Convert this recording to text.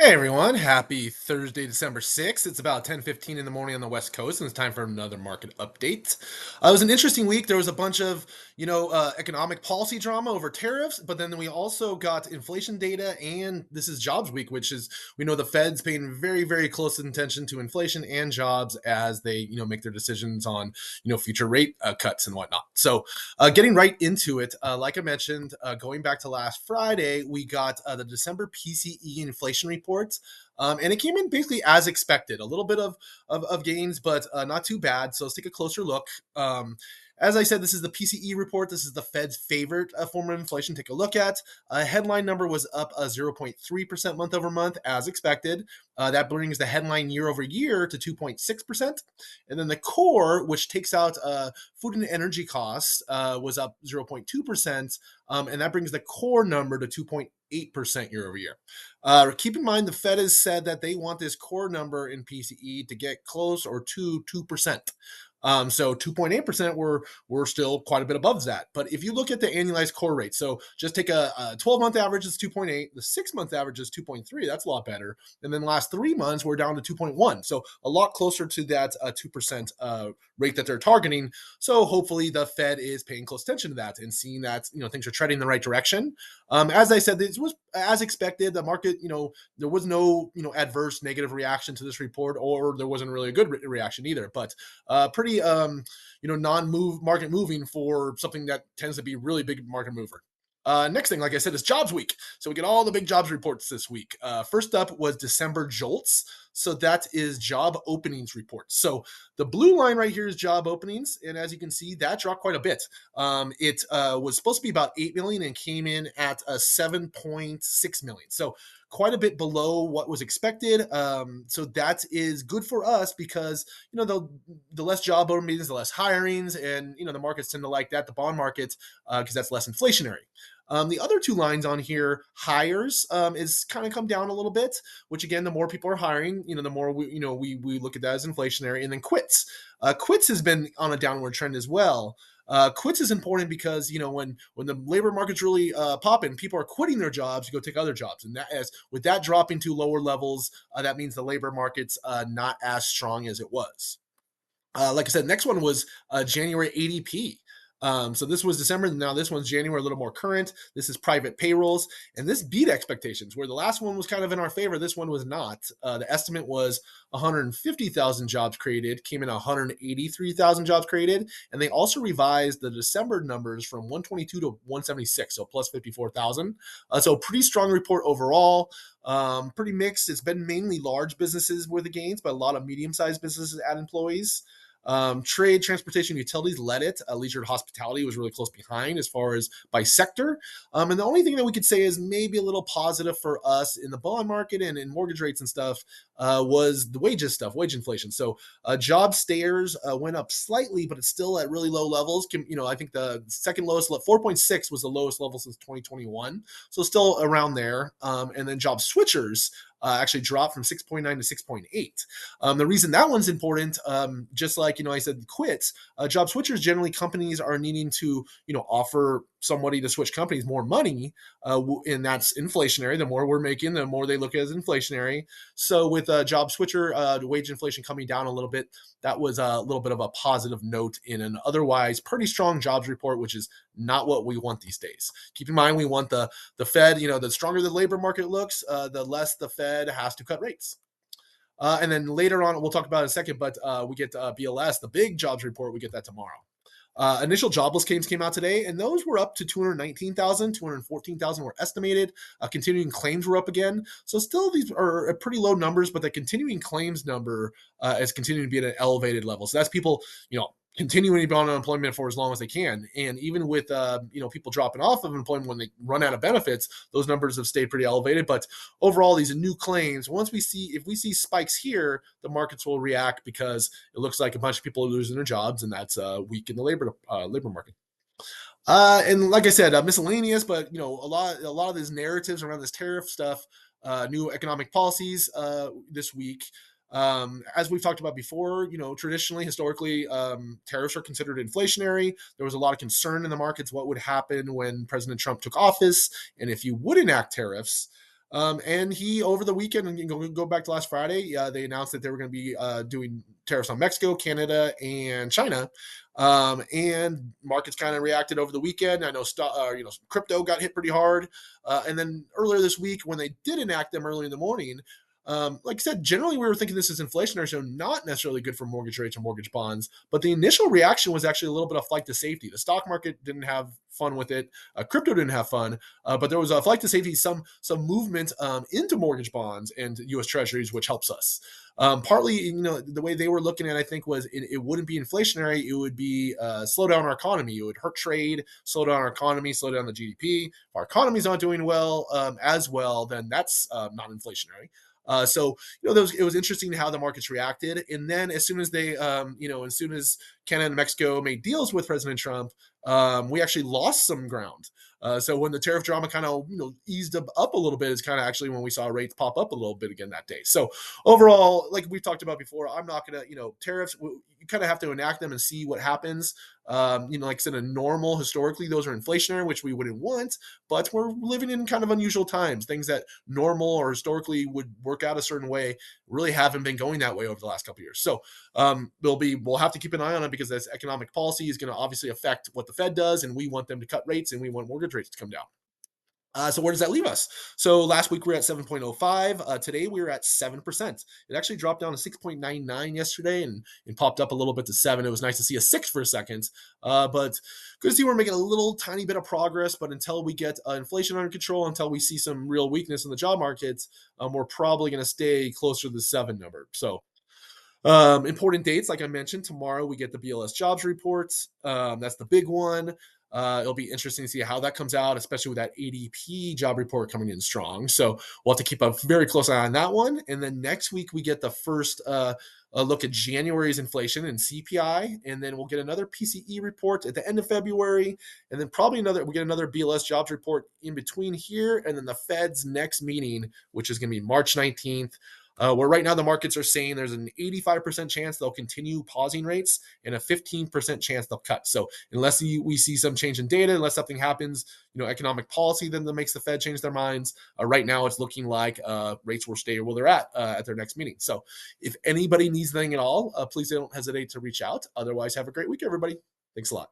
Hey everyone, happy Thursday, December 6th. It's about 10:15 in the morning on the West Coast, and it's time for another market update. It was an interesting week. There was a bunch of, economic policy drama over tariffs, but then we also got inflation data, and this is jobs week, which is, we know the Fed's paying very, very close attention to inflation and jobs as they, make their decisions on, future rate cuts and whatnot. So, getting right into it, like I mentioned, going back to last Friday, we got the December PCE inflation report. And it came in basically as expected. A little bit of gains, but not too bad. So let's take a closer look. As I said, this is the PCE report. This is the Fed's favorite form of inflation. Take a look at. Headline number was up 0.3% month over month, as expected. That brings the headline year over year to 2.6%. And then the core, which takes out food and energy costs, was up 0.2%. And that brings the core number to 2.8% year over year. Keep in mind, the Fed has said that they want this core number in PCE to get close or to 2%. So 2.8%, we're still quite a bit above that. But if you look at the annualized core rate, so just take a 12-month average is 2.8, the 6-month average is 2.3. That's a lot better. And then last 3 months, we're down to 2.1. So a lot closer to that 2% rate that they're targeting. So hopefully the Fed is paying close attention to that and seeing that things are treading in the right direction. As I said, this was as expected. The market, there was no adverse negative reaction to this report, or there wasn't really a good reaction either. But pretty non-move market moving for something that tends to be really big market mover. Next thing, like I said, is jobs week. So we get all the big jobs reports this week. First up was December JOLTS. So that is job openings reports. So the blue line right here is job openings. And as you can see, that dropped quite a bit. It was supposed to be about 8 million and came in at 7.6 million. So quite a bit below what was expected. So that is good for us because the less job openings, the less hirings, and the markets tend to like that. The bond market, because that's less inflationary. The other two lines on here, hires, is kind of come down a little bit. Which again, the more people are hiring, the more we look at that as inflationary. And then quits, quits has been on a downward trend as well. Quits is important because when the labor market's really popping, people are quitting their jobs to go take other jobs, and that as with that dropping to lower levels, that means the labor market's not as strong as it was. Like I said, next one was January ADP. So this was December. Now this one's January, a little more current. This is private payrolls, and this beat expectations. Where the last one was kind of in our favor, this one was not. The estimate was 150,000 jobs created, came in 183,000 jobs created, and they also revised the December numbers from 122 to 176, so plus 54,000. So pretty strong report overall. Pretty mixed. It's been mainly large businesses with the gains, but a lot of medium-sized businesses add employees. Trade, transportation, utilities led it. Leisure and hospitality was really close behind as far as by sector. And the only thing that we could say is maybe a little positive for us in the bond market and in mortgage rates and stuff was the wages stuff, wage inflation. So job stayers went up slightly, but it's still at really low levels. I think the second lowest, 4.6 was the lowest level since 2021. So still around there. And then job switchers actually dropped from 6.9 to 6.8. The reason that one's important, just like I said, quits. Job switchers generally companies are needing to offer somebody to switch companies more money, and that's inflationary. The more we're making, the more they look at as inflationary. So with job switcher wage inflation coming down a little bit, that was a little bit of a positive note in an otherwise pretty strong jobs report, which is not what we want these days. Keep in mind, we want the Fed. The stronger the labor market looks, the less the Fed has to cut rates. And then later on, we'll talk about it in a second, but we get BLS, the big jobs report. We get that tomorrow. Initial jobless claims came out today, and those were up to 219,000, 214,000 were estimated. Continuing claims were up again. So still these are pretty low numbers, but the continuing claims number is continuing to be at an elevated level. So that's people, continuing to be on unemployment for as long as they can. And even with, people dropping off of employment when they run out of benefits, those numbers have stayed pretty elevated. But overall, these new claims, if we see spikes here, the markets will react because it looks like a bunch of people are losing their jobs, and that's weak in the labor market. And like I said, miscellaneous, but a lot of these narratives around this tariff stuff, new economic policies this week. As we've talked about before, traditionally, historically, tariffs are considered inflationary. There was a lot of concern in the markets what would happen when President Trump took office, and if you would enact tariffs. And he over the weekend, and go back to last Friday, they announced that they were going to be doing tariffs on Mexico, Canada, and China. And markets kind of reacted over the weekend. I know, crypto got hit pretty hard. And then earlier this week, when they did enact them early in the morning, like I said, generally we were thinking this is inflationary, so not necessarily good for mortgage rates or mortgage bonds. But the initial reaction was actually a little bit of flight to safety. The stock market didn't have fun with it. Crypto didn't have fun, but there was a flight to safety, some movement into mortgage bonds and U.S. Treasuries, which helps us. Partly, the way they were looking at it, I think, was it wouldn't be inflationary. It would be slow down our economy. It would hurt trade, slow down our economy, slow down the GDP. If our economy's not doing well as well, then that's not inflationary. So it was interesting how the markets reacted, and then as soon as as soon as Canada and Mexico made deals with President Trump, we actually lost some ground. So when the tariff drama kind of eased up a little bit, is kind of actually when we saw rates pop up a little bit again that day. So overall, like we've talked about before, I'm not gonna tariffs. You kind of have to enact them and see what happens. Like I said, a normal historically those are inflationary, which we wouldn't want, but we're living in kind of unusual times. Things that normal or historically would work out a certain way really haven't been going that way over the last couple of years. So we'll have to keep an eye on it because this economic policy is going to obviously affect what the Fed does, and we want them to cut rates and we want mortgage rates to come down. So where does that leave us? So last week we were at 7.05. Today we were at 7%. It actually dropped down to 6.99 yesterday and popped up a little bit to 7. It was nice to see a 6 for a second. But good to see we're making a little tiny bit of progress. But until we get inflation under control, until we see some real weakness in the job markets, we're probably going to stay closer to the 7 number. So important dates, like I mentioned, tomorrow we get the BLS jobs reports. That's the big one. It'll be interesting to see how that comes out, especially with that ADP job report coming in strong. So we'll have to keep a very close eye on that one. And then next week we get the first a look at January's inflation and CPI, and then we'll get another PCE report at the end of February, and then probably we get another BLS jobs report in between here, and then the Fed's next meeting, which is going to be March 19th. Where right now the markets are saying there's an 85% chance they'll continue pausing rates and a 15% chance they'll cut. So unless we see some change in data, unless something happens, economic policy then that makes the Fed change their minds. Right now it's looking like rates will stay where they're at their next meeting. So if anybody needs anything at all, please don't hesitate to reach out. Otherwise, have a great week, everybody. Thanks a lot.